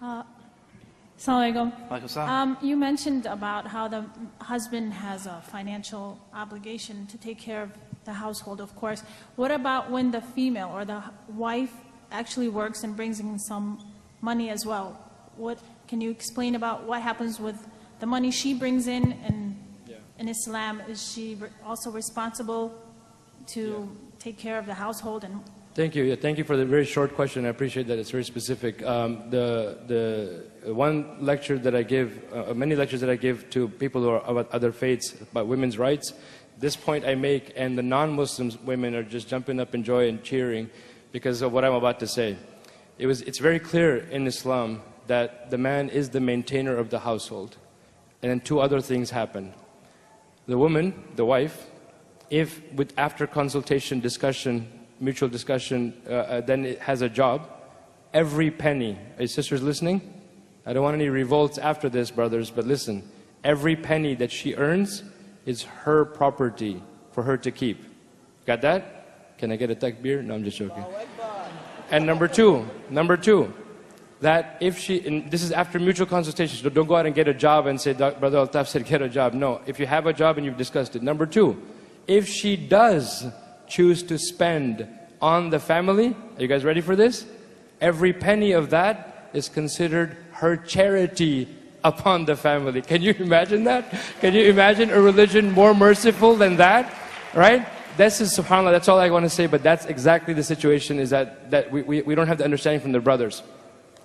Assalamu Alaikum salam. alaikum. You mentioned about how the husband has a financial obligation to take care of the household, of course. What about when the female or the wife actually works and brings in some money as well? Can you explain about what happens with the money she brings in, and in Islam, is she also responsible to take care of the household? And Thank you. Yeah, thank you for the very short question. I appreciate that. It's very specific. The one lecture that I give, many lectures that I give to people who are about other faiths about women's rights, this point I make, and the non-Muslims women are just jumping up in joy and cheering because of what I'm about to say. It's very clear in Islam that the man is the maintainer of the household. And then two other things happen. The woman, the wife, if after consultation, discussion, mutual discussion, then it has a job, every penny, are sisters listening? I don't want any revolts after this, brothers, but listen. Every penny that she earns is her property for her to keep. Got that? Can I get a takbir? No, I'm just joking. And number two, that if she, and this is after mutual consultation, so don't go out and get a job and say, Brother Altaf said get a job. No, if you have a job and you've discussed it. Number two, if she does choose to spend on the family, are you guys ready for this? Every penny of that is considered her charity upon the family. Can you imagine that? Can you imagine a religion more merciful than that? Right? This is subhanAllah, that's all I want to say, but that's exactly the situation, is that we don't have the understanding from the brothers.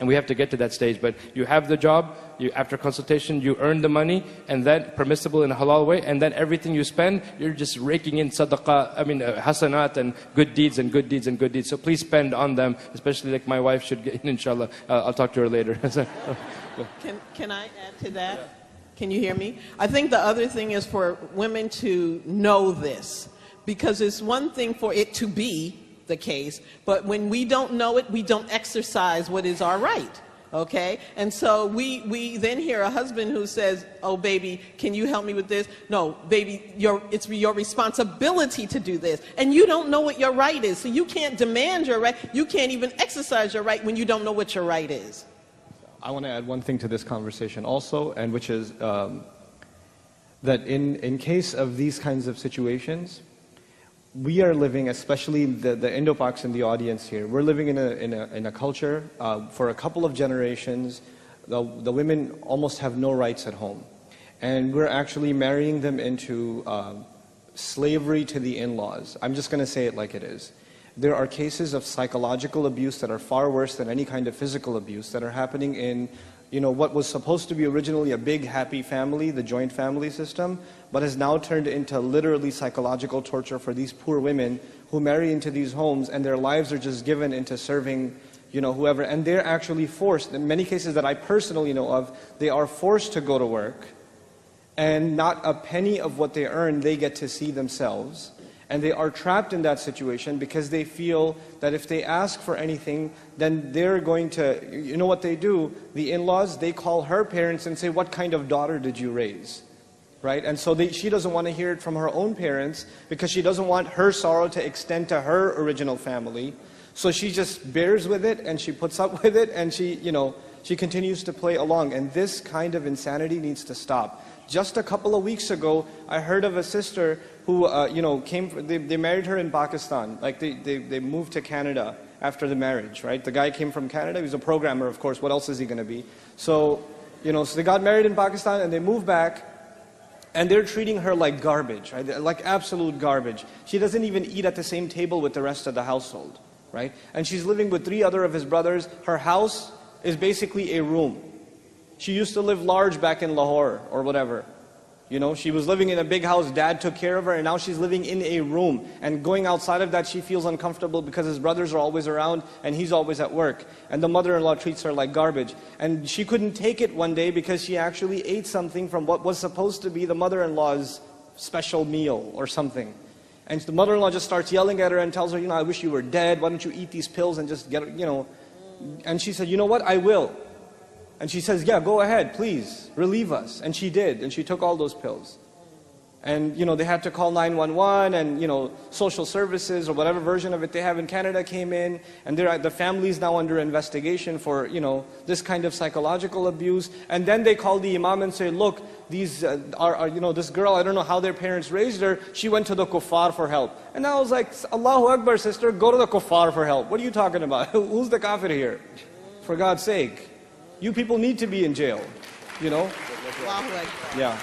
And we have to get to that stage. But you have the job, after consultation, you earn the money, and then permissible in a halal way, and then everything you spend, you're just raking in sadaqah, hasanat, and good deeds and good deeds and good deeds. So please spend on them, especially like my wife should get, inshallah. I'll talk to her later. Can I add to that? Yeah. Can you hear me? I think the other thing is for women to know this, because it's one thing for it to be the case, but when we don't know it, we don't exercise what is our right, okay? And so we then hear a husband who says, oh baby, can you help me with this? No, baby, it's your responsibility to do this. And you don't know what your right is, so you can't demand your right. You can't even exercise your right when you don't know what your right is. I want to add one thing to this conversation also, and which is that in case of these kinds of situations, we are living, especially the Indo-Pacs in the audience here, we're living in a culture, for a couple of generations, the women almost have no rights at home. And we're actually marrying them into slavery to the in-laws. I'm just going to say it like it is. There are cases of psychological abuse that are far worse than any kind of physical abuse that are happening in what was supposed to be originally a big happy family, the joint family system, but has now turned into literally psychological torture for these poor women who marry into these homes, and their lives are just given into serving whoever, and they're actually forced, in many cases that I personally know of, they are forced to go to work, and not a penny of what they earn they get to see themselves. And they are trapped in that situation because they feel that if they ask for anything, then they're going to, you know what they do? The in-laws, they call her parents and say, what kind of daughter did you raise? Right? And so she doesn't want to hear it from her own parents because she doesn't want her sorrow to extend to her original family. So she just bears with it and she puts up with it, and she continues to play along. And this kind of insanity needs to stop. Just a couple of weeks ago, I heard of a sister who, they married her in Pakistan. Like they moved to Canada after the marriage, right? The guy came from Canada. He was a programmer, of course. What else is he going to be? So, so they got married in Pakistan and they moved back, and they're treating her like garbage, right? Like absolute garbage. She doesn't even eat at the same table with the rest of the household, right? And she's living with 3 other of his brothers. Her house is basically a room. She used to live large back in Lahore or whatever. She was living in a big house, dad took care of her, and now she's living in a room. And going outside of that, she feels uncomfortable because his brothers are always around and he's always at work. And the mother-in-law treats her like garbage. And she couldn't take it one day because she actually ate something from what was supposed to be the mother-in-law's special meal or something. And the mother-in-law just starts yelling at her and tells her, I wish you were dead, why don't you eat these pills and just get, And she said, you know what, I will. And she says, yeah, go ahead, please, relieve us. And she did, and she took all those pills. And, you know, they had to call 911, and, you know, social services or whatever version of it they have in Canada came in, and the family's now under investigation for, you know, this kind of psychological abuse. And then they call the imam and say, look, these you know, this girl, I don't know how their parents raised her, she went to the kuffar for help. And I was like, Allahu Akbar, sister, go to the kuffar for help. What are you talking about? Who's the kafir here? For God's sake. You people need to be in jail, you know? Allahu Akbar. Yeah.